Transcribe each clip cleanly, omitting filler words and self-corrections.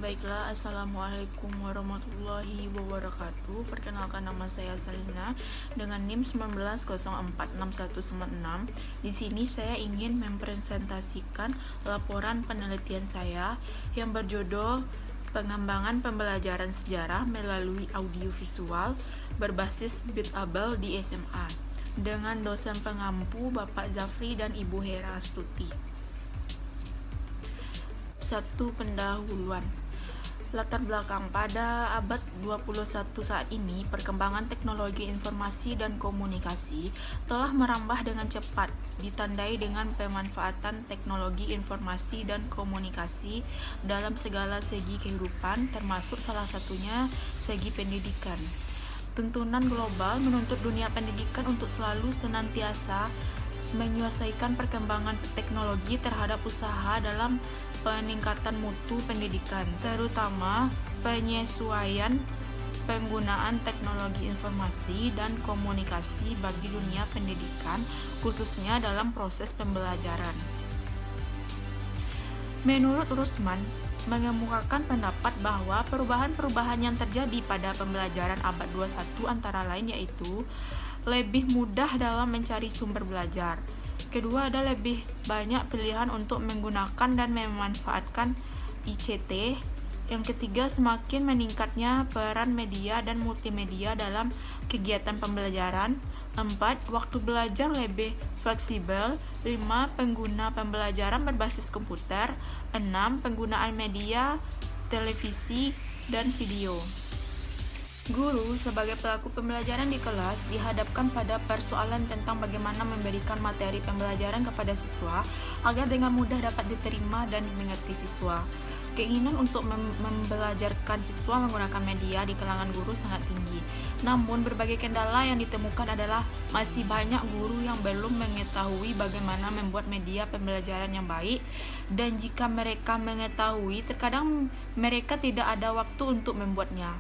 Baiklah, Assalamualaikum warahmatullahi wabarakatuh. Perkenalkan, nama saya Salina dengan NIM 19046196. Di sini saya ingin mempresentasikan laporan penelitian saya yang berjudul Pengembangan Pembelajaran Sejarah Melalui Audiovisual berbasis Bitable di SMA dengan dosen pengampu Bapak Zafri dan Ibu Hera Astuti. 1. Pendahuluan. Latar belakang. Pada abad 21 saat ini, perkembangan teknologi informasi dan komunikasi telah merambah dengan cepat, ditandai dengan pemanfaatan teknologi informasi dan komunikasi dalam segala segi kehidupan, termasuk salah satunya segi pendidikan. Tuntunan global menuntut dunia pendidikan untuk selalu senantiasa menyesuaikan perkembangan teknologi terhadap usaha dalam peningkatan mutu pendidikan, terutama penyesuaian penggunaan teknologi informasi dan komunikasi bagi dunia pendidikan, khususnya dalam proses pembelajaran. Menurut Rusman, mengemukakan pendapat bahwa perubahan-perubahan yang terjadi pada pembelajaran abad 21 antara lain yaitu lebih mudah dalam mencari sumber belajar. Kedua, ada lebih banyak pilihan untuk menggunakan dan memanfaatkan ICT. Yang ketiga, semakin meningkatnya peran media dan multimedia dalam kegiatan pembelajaran. 4. Waktu belajar lebih fleksibel. 5. Pengguna pembelajaran berbasis komputer. 6. Penggunaan media, televisi, dan video. Guru sebagai pelaku pembelajaran di kelas dihadapkan pada persoalan tentang bagaimana memberikan materi pembelajaran kepada siswa agar dengan mudah dapat diterima dan dimengerti siswa. Keinginan untuk membelajarkan siswa menggunakan media di kalangan guru sangat tinggi. Namun berbagai kendala yang ditemukan adalah masih banyak guru yang belum mengetahui bagaimana membuat media pembelajaran yang baik, dan jika mereka mengetahui, terkadang mereka tidak ada waktu untuk membuatnya.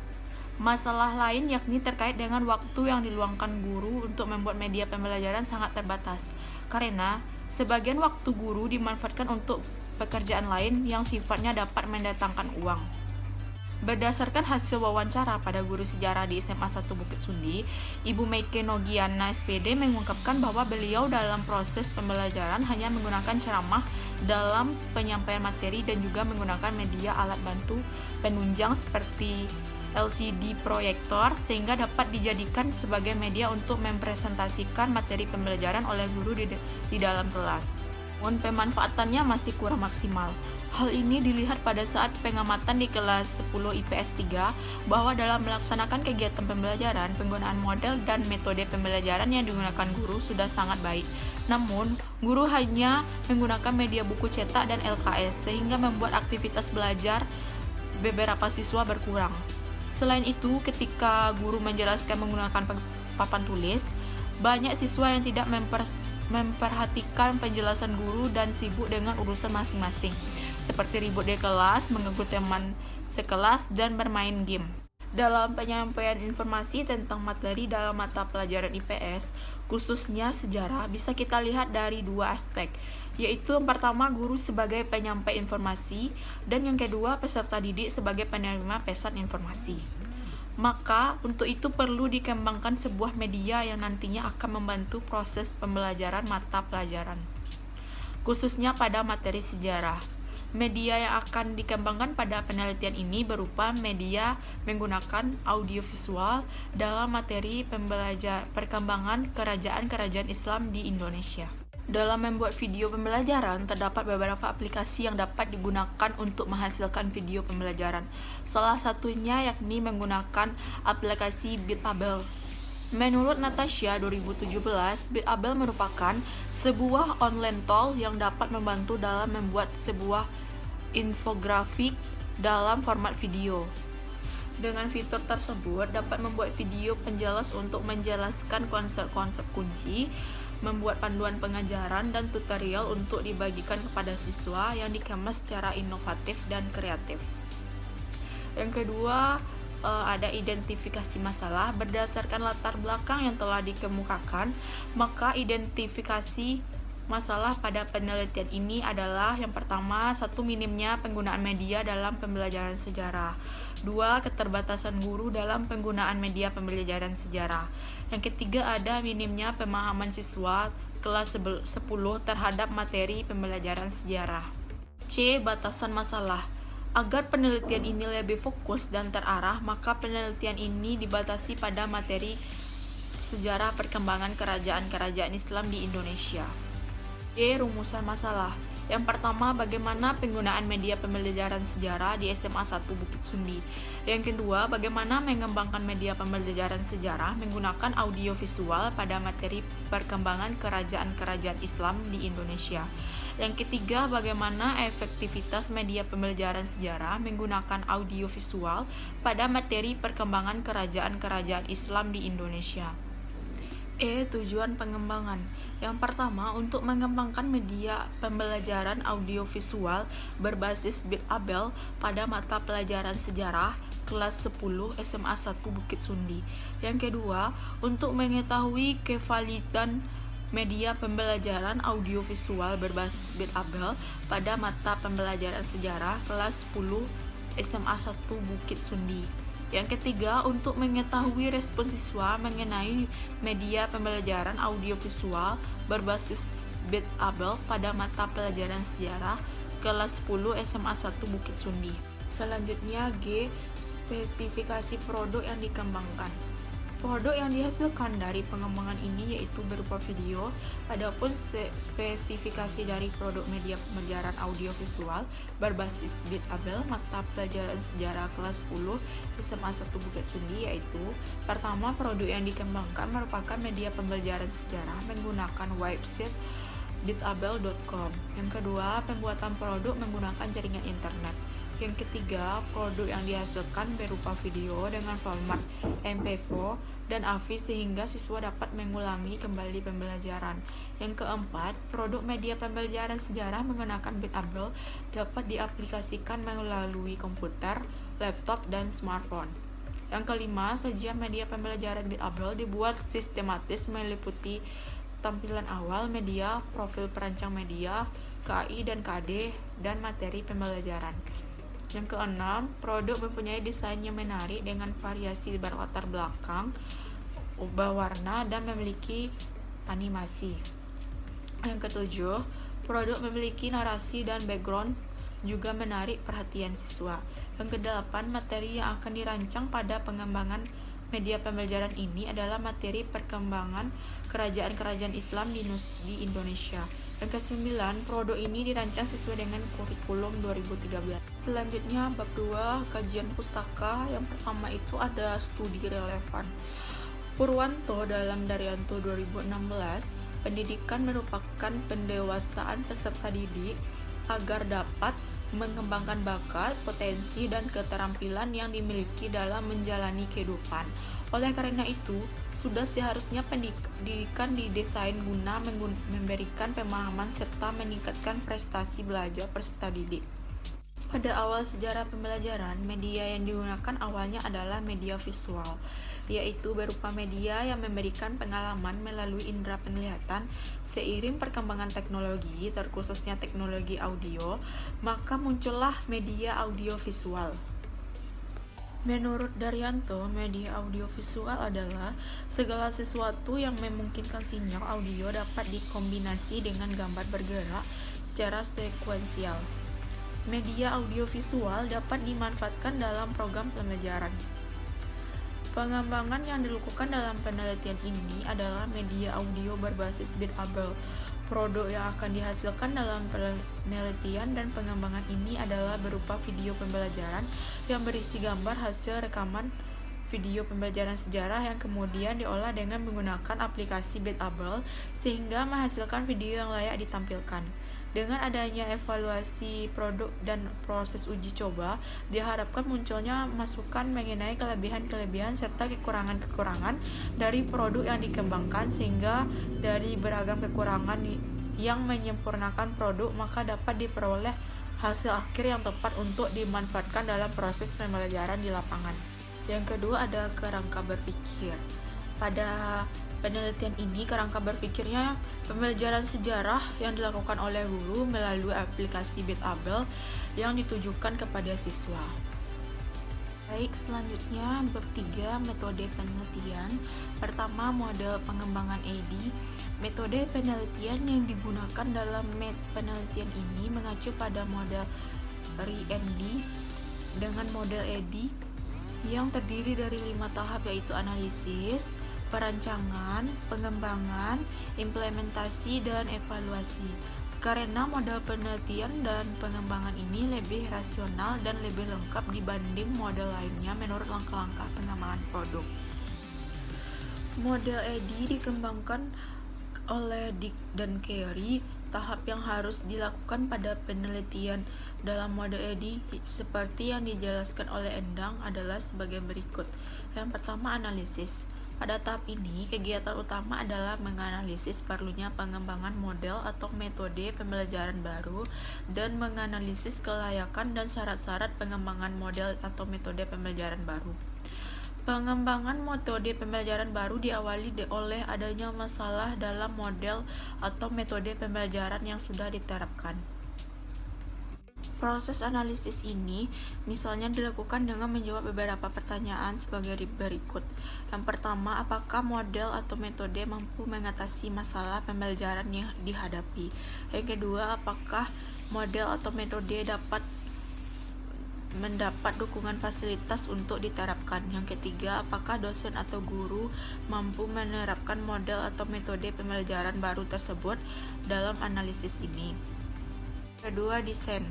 Masalah lain yakni terkait dengan waktu yang diluangkan guru untuk membuat media pembelajaran sangat terbatas, karena sebagian waktu guru dimanfaatkan untuk pekerjaan lain yang sifatnya dapat mendatangkan uang. Berdasarkan hasil wawancara pada guru sejarah di SMA 1 Bukit Sundi, Ibu Meike Nogiana SPD mengungkapkan bahwa beliau dalam proses pembelajaran hanya menggunakan ceramah dalam penyampaian materi dan juga menggunakan media alat bantu penunjang seperti LCD proyektor sehingga dapat dijadikan sebagai media untuk mempresentasikan materi pembelajaran oleh guru di dalam kelas. Namun pemanfaatannya masih kurang maksimal. Hal ini dilihat pada saat pengamatan di kelas 10 IPS 3 bahwa dalam melaksanakan kegiatan pembelajaran, penggunaan model dan metode pembelajaran yang digunakan guru sudah sangat baik. Namun, guru hanya menggunakan media buku cetak dan LKS sehingga membuat aktivitas belajar beberapa siswa berkurang. Selain itu, ketika guru menjelaskan menggunakan papan tulis, banyak siswa yang tidak memperhatikan penjelasan guru dan sibuk dengan urusan masing-masing, seperti ribut di kelas, mengganggu teman sekelas, dan bermain game. Dalam penyampaian informasi tentang materi dalam mata pelajaran IPS, khususnya sejarah, bisa kita lihat dari dua aspek, yaitu yang pertama guru sebagai penyampai informasi, dan yang kedua peserta didik sebagai penerima pesan informasi. Maka untuk itu perlu dikembangkan sebuah media yang nantinya akan membantu proses pembelajaran mata pelajaran, khususnya pada materi sejarah. Media yang akan dikembangkan pada penelitian ini berupa media menggunakan audiovisual dalam materi perkembangan kerajaan-kerajaan Islam di Indonesia. Dalam membuat video pembelajaran, terdapat beberapa aplikasi yang dapat digunakan untuk menghasilkan video pembelajaran. Salah satunya yakni menggunakan aplikasi Bitable. Menurut Natasha 2017, Bitable merupakan sebuah online tool yang dapat membantu dalam membuat sebuah infografik dalam format video. Dengan fitur tersebut dapat membuat video penjelas untuk menjelaskan konsep-konsep kunci, membuat panduan pengajaran dan tutorial untuk dibagikan kepada siswa yang dikemas secara inovatif dan kreatif. Yang kedua, ada identifikasi masalah. Berdasarkan latar belakang yang telah dikemukakan, maka identifikasi masalah pada penelitian ini adalah yang pertama, satu, minimnya penggunaan media dalam pembelajaran sejarah. Dua, keterbatasan guru dalam penggunaan media pembelajaran sejarah. Yang ketiga, ada minimnya pemahaman siswa kelas 10 terhadap materi pembelajaran sejarah. C. Batasan masalah. Agar penelitian ini lebih fokus dan terarah, maka penelitian ini dibatasi pada materi sejarah perkembangan kerajaan-kerajaan Islam di Indonesia. D. Rumusan masalah. Yang pertama, bagaimana penggunaan media pembelajaran sejarah di SMA 1 Bukit Sundi. Yang kedua, bagaimana mengembangkan media pembelajaran sejarah menggunakan audiovisual pada materi perkembangan kerajaan-kerajaan Islam di Indonesia. Yang ketiga, bagaimana efektivitas media pembelajaran sejarah menggunakan audiovisual pada materi perkembangan kerajaan-kerajaan Islam di Indonesia. E. Tujuan pengembangan. Yang pertama, untuk mengembangkan media pembelajaran audiovisual berbasis Bit-Abel pada mata pelajaran sejarah kelas 10 SMA 1 Bukit Sundi. Yang kedua, untuk mengetahui kevalidan media pembelajaran audiovisual berbasis Bit-Abel pada mata pembelajaran sejarah kelas 10 SMA 1 Bukit Sundi. Yang ketiga, untuk mengetahui respon siswa mengenai media pembelajaran audiovisual berbasis Bit-Abel pada mata pelajaran sejarah kelas 10 SMA 1 Bukit Sundi. Selanjutnya, G. Spesifikasi produk yang dikembangkan. Produk yang dihasilkan dari pengembangan ini yaitu berupa video. Adapun spesifikasi dari produk media pembelajaran audiovisual berbasis Bit-Abel mata pelajaran sejarah kelas 10 SMA 1 Bukit Sundi yaitu: pertama, produk yang dikembangkan merupakan media pembelajaran sejarah menggunakan website bitabel.com. Yang kedua, pembuatan produk menggunakan jaringan internet. Yang ketiga, produk yang dihasilkan berupa video dengan format MP4 dan AVI sehingga siswa dapat mengulangi kembali pembelajaran. Yang keempat, produk media pembelajaran sejarah menggunakan Bit-Abel dapat diaplikasikan melalui komputer, laptop, dan smartphone. Yang kelima, sajian media pembelajaran Bit-Abel dibuat sistematis meliputi tampilan awal media, profil perancang media, KI dan KD, dan materi pembelajaran. Yang keenam, produk mempunyai desain yang menarik dengan variasi latar belakang, ubah warna, dan memiliki animasi. Yang ketujuh, produk memiliki narasi dan background juga menarik perhatian siswa. Yang kedelapan, materi yang akan dirancang pada pengembangan media pembelajaran ini adalah materi perkembangan kerajaan-kerajaan Islam di Indonesia. Yang ke-9, produk ini dirancang sesuai dengan kurikulum 2013. Selanjutnya, bab 2, kajian pustaka. Yang pertama itu ada studi relevan. Purwanto dalam Daryanto 2016, pendidikan merupakan pendewasaan peserta didik agar dapat mengembangkan bakat, potensi, dan keterampilan yang dimiliki dalam menjalani kehidupan. Oleh karena itu, sudah seharusnya pendidikan didesain guna memberikan pemahaman serta meningkatkan prestasi belajar peserta didik. Pada awal sejarah pembelajaran, media yang digunakan awalnya adalah media visual, yaitu berupa media yang memberikan pengalaman melalui indera penglihatan. Seiring perkembangan teknologi, terkhususnya teknologi audio, maka muncullah media audiovisual. Menurut Daryanto, media audiovisual adalah segala sesuatu yang memungkinkan sinyal audio dapat dikombinasi dengan gambar bergerak secara sekuensial. Media audiovisual dapat dimanfaatkan dalam program pembelajaran. Pengembangan yang dilakukan dalam penelitian ini adalah media audio berbasis Bit-Abel. Produk yang akan dihasilkan dalam penelitian dan pengembangan ini adalah berupa video pembelajaran yang berisi gambar hasil rekaman video pembelajaran sejarah yang kemudian diolah dengan menggunakan aplikasi Bit-Abel sehingga menghasilkan video yang layak ditampilkan. Dengan adanya evaluasi produk dan proses uji coba, diharapkan munculnya masukan mengenai kelebihan-kelebihan serta kekurangan-kekurangan dari produk yang dikembangkan, sehingga dari beragam kekurangan yang menyempurnakan produk, maka dapat diperoleh hasil akhir yang tepat untuk dimanfaatkan dalam proses pembelajaran di lapangan. Yang kedua ada kerangka berpikir. Pada penelitian ini, kerangka berpikirnya pembelajaran sejarah yang dilakukan oleh guru melalui aplikasi Bitable yang ditujukan kepada siswa. Baik, selanjutnya bab 3 metode penelitian. Pertama, model pengembangan AD. Metode penelitian yang digunakan dalam penelitian ini mengacu pada model RE&D dengan model AD yang terdiri dari 5 tahap, yaitu analisis, perancangan, pengembangan, implementasi, dan evaluasi. Karena model penelitian dan pengembangan ini lebih rasional dan lebih lengkap dibanding model lainnya menurut langkah-langkah pengembangan produk. Model AD dikembangkan oleh Dick dan Carey. Tahap yang harus dilakukan pada penelitian dalam model AD seperti yang dijelaskan oleh Endang adalah sebagai berikut. Yang pertama, analisis. Pada tahap ini, kegiatan utama adalah menganalisis perlunya pengembangan model atau metode pembelajaran baru dan menganalisis kelayakan dan syarat-syarat pengembangan model atau metode pembelajaran baru. Pengembangan metode pembelajaran baru diawali oleh adanya masalah dalam model atau metode pembelajaran yang sudah diterapkan. Proses analisis ini misalnya dilakukan dengan menjawab beberapa pertanyaan sebagai berikut. Yang pertama, apakah model atau metode mampu mengatasi masalah pembelajaran yang dihadapi? Yang kedua, apakah model atau metode dapat mendapat dukungan fasilitas untuk diterapkan? Yang ketiga, apakah dosen atau guru mampu menerapkan model atau metode pembelajaran baru tersebut dalam analisis ini? Kedua, desain.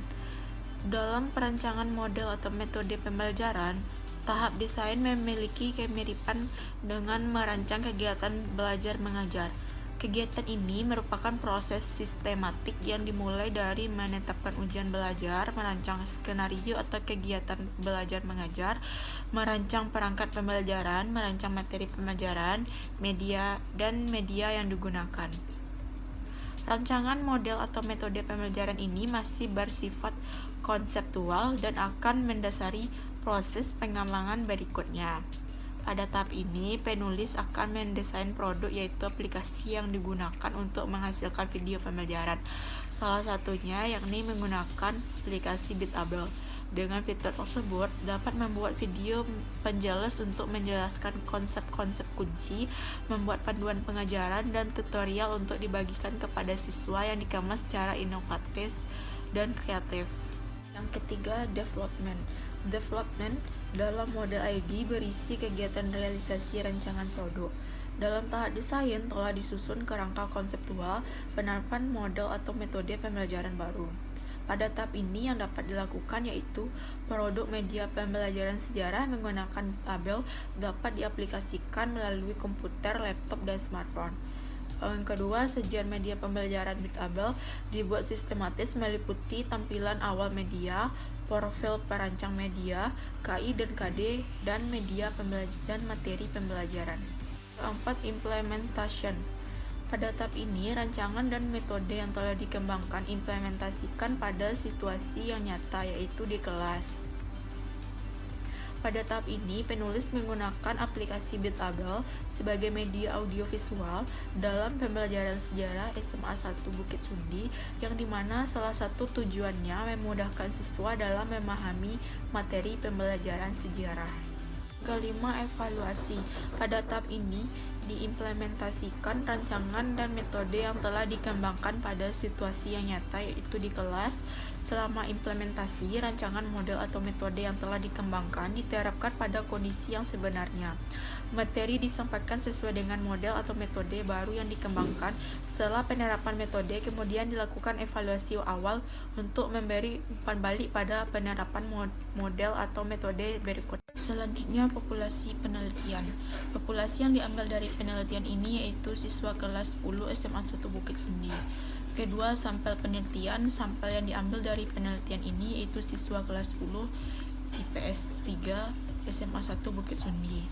Dalam perancangan model atau metode pembelajaran, tahap desain memiliki kemiripan dengan merancang kegiatan belajar mengajar. Kegiatan ini merupakan proses sistematik yang dimulai dari menetapkan ujian belajar, merancang skenario atau kegiatan belajar mengajar, merancang perangkat pembelajaran, merancang materi pembelajaran, media yang digunakan. Rancangan model atau metode pembelajaran ini masih bersifat konseptual dan akan mendasari proses pengembangan berikutnya. Pada tahap ini, penulis akan mendesain produk, yaitu aplikasi yang digunakan untuk menghasilkan video pembelajaran. Salah satunya yakni menggunakan aplikasi Bitable. Dengan fitur tersebut, dapat membuat video penjelas untuk menjelaskan konsep-konsep kunci, membuat panduan pengajaran dan tutorial untuk dibagikan kepada siswa yang dikemas secara inovatif dan kreatif. Yang ketiga, development. Development dalam model ID berisi kegiatan realisasi rancangan produk. Dalam tahap desain telah disusun kerangka konseptual penerapan model atau metode pembelajaran baru. Pada tahap ini yang dapat dilakukan yaitu produk media pembelajaran sejarah menggunakan Bitable dapat diaplikasikan melalui komputer, laptop, dan smartphone. Yang kedua, sajian media pembelajaran Bitable dibuat sistematis meliputi tampilan awal media, profil perancang media, KI dan KD, dan media dan materi pembelajaran. Keempat, implementation. Pada tahap ini, rancangan dan metode yang telah dikembangkan implementasikan pada situasi yang nyata, yaitu di kelas. Pada tahap ini, penulis menggunakan aplikasi Bitable sebagai media audiovisual dalam pembelajaran sejarah SMA 1 Bukit Sundi, yang dimana salah satu tujuannya memudahkan siswa dalam memahami materi pembelajaran sejarah. Kelima, evaluasi. Pada tahap ini diimplementasikan rancangan dan metode yang telah dikembangkan pada situasi yang nyata, yaitu di kelas. Selama implementasi, rancangan model atau metode yang telah dikembangkan diterapkan pada kondisi yang sebenarnya. Materi disampaikan sesuai dengan model atau metode baru yang dikembangkan. Setelah penerapan metode, kemudian dilakukan evaluasi awal untuk memberi umpan balik pada penerapan model atau metode berikut. Selanjutnya, populasi penelitian. Populasi yang diambil dari penelitian ini yaitu siswa kelas 10 SMA 1 Bukit Sundi. Kedua, sampel penelitian. Sampel yang diambil dari penelitian ini yaitu siswa kelas 10 IPS 3 SMA 1 Bukit Sundi.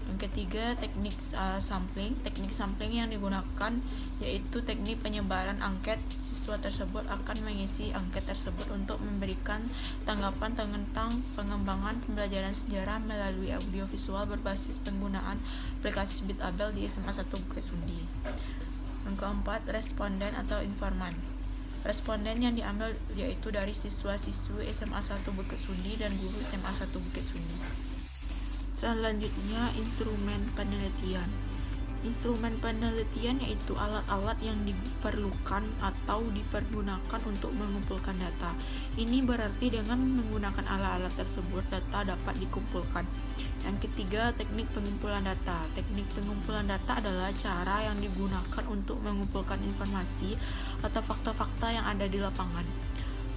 Yang ketiga, teknik sampling. Teknik sampling yang digunakan yaitu teknik penyebaran angket. Siswa tersebut akan mengisi angket tersebut untuk memberikan tanggapan tentang pengembangan pengembangan pembelajaran sejarah melalui audiovisual berbasis penggunaan aplikasi Bitabel di SMA 1 Bukit Sundi. Yang keempat, responden atau informan. Responden yang diambil yaitu dari siswa-siswi SMA 1 Bukit Sundi dan guru SMA 1 Bukit Sundi. Selanjutnya, instrumen penelitian. Instrumen penelitian yaitu alat-alat yang diperlukan atau dipergunakan untuk mengumpulkan data. Ini berarti dengan menggunakan alat-alat tersebut, data dapat dikumpulkan. Yang ketiga, teknik pengumpulan data. Teknik pengumpulan data adalah cara yang digunakan untuk mengumpulkan informasi atau fakta-fakta yang ada di lapangan.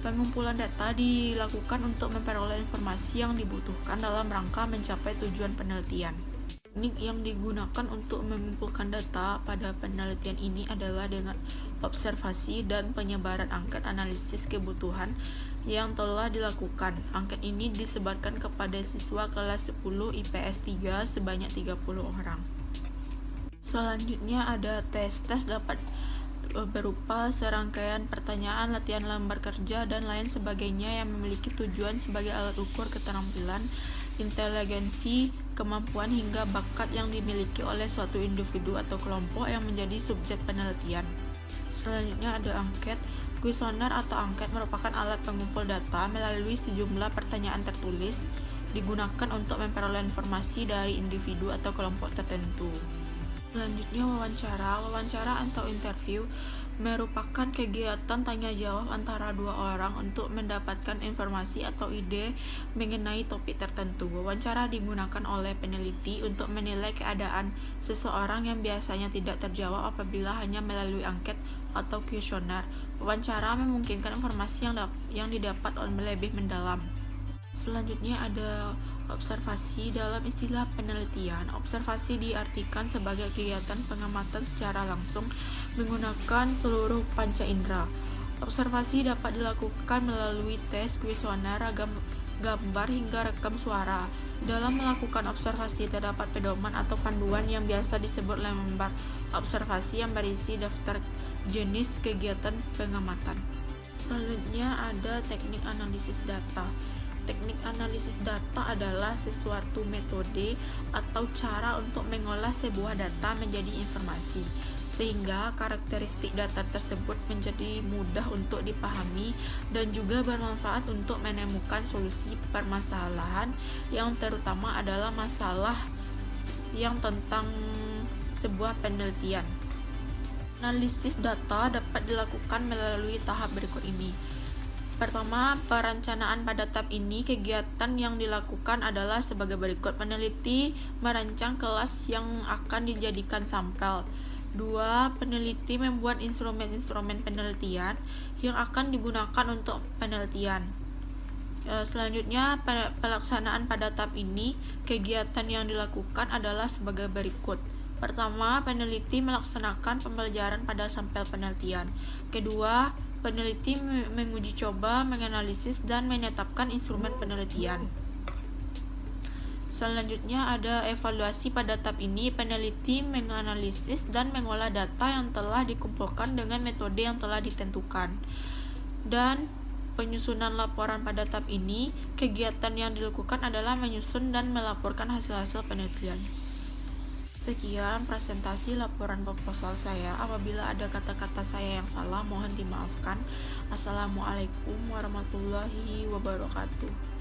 Pengumpulan data dilakukan untuk memperoleh informasi yang dibutuhkan dalam rangka mencapai tujuan penelitian. Teknik yang digunakan untuk mengumpulkan data pada penelitian ini adalah dengan observasi dan penyebaran angket analisis kebutuhan yang telah dilakukan. Angket ini disebarkan kepada siswa kelas 10 IPS 3 sebanyak 30 orang. Selanjutnya ada tes. Tes dapat berupa serangkaian pertanyaan, latihan lembar kerja, dan lain sebagainya yang memiliki tujuan sebagai alat ukur keterampilan, inteligensi, kemampuan hingga bakat yang dimiliki oleh suatu individu atau kelompok yang menjadi subjek penelitian. Selanjutnya ada angket. Kuesioner atau angket merupakan alat pengumpul data melalui sejumlah pertanyaan tertulis digunakan untuk memperoleh informasi dari individu atau kelompok tertentu. Selanjutnya wawancara. Wawancara atau interview merupakan kegiatan tanya jawab antara dua orang untuk mendapatkan informasi atau ide mengenai topik tertentu. Wawancara digunakan oleh peneliti untuk menilai keadaan seseorang yang biasanya tidak terjawab apabila hanya melalui angket atau kuesioner. Wawancara memungkinkan informasi yang didapat lebih mendalam. Selanjutnya ada observasi. Dalam istilah penelitian, observasi diartikan sebagai kegiatan pengamatan secara langsung menggunakan seluruh panca indera. Observasi dapat dilakukan melalui tes, kuesioner, gambar hingga rekam suara. Dalam melakukan observasi terdapat pedoman atau panduan yang biasa disebut lembar observasi yang berisi daftar jenis kegiatan pengamatan. Selanjutnya ada teknik analisis data. Teknik analisis data adalah sesuatu metode atau cara untuk mengolah sebuah data menjadi informasi, sehingga karakteristik data tersebut menjadi mudah untuk dipahami dan juga bermanfaat untuk menemukan solusi permasalahan yang terutama adalah masalah yang tentang sebuah penelitian. Analisis data dapat dilakukan melalui tahap berikut ini. Pertama, perencanaan pada tahap ini kegiatan yang dilakukan adalah sebagai berikut. Peneliti merancang kelas yang akan dijadikan sampel. 2. Peneliti membuat instrumen-instrumen penelitian yang akan digunakan untuk penelitian. Selanjutnya, pelaksanaan pada tahap ini kegiatan yang dilakukan adalah sebagai berikut. Pertama, peneliti melaksanakan pembelajaran pada sampel penelitian. Kedua, peneliti menguji coba, menganalisis, dan menetapkan instrumen penelitian. Selanjutnya ada evaluasi pada tahap ini. Peneliti menganalisis dan mengolah data yang telah dikumpulkan dengan metode yang telah ditentukan. Dan penyusunan laporan pada tahap ini, kegiatan yang dilakukan adalah menyusun dan melaporkan hasil-hasil penelitian. Sekian presentasi laporan proposal saya. Apabila ada kata-kata saya yang salah, mohon dimaafkan. Assalamualaikum warahmatullahi wabarakatuh.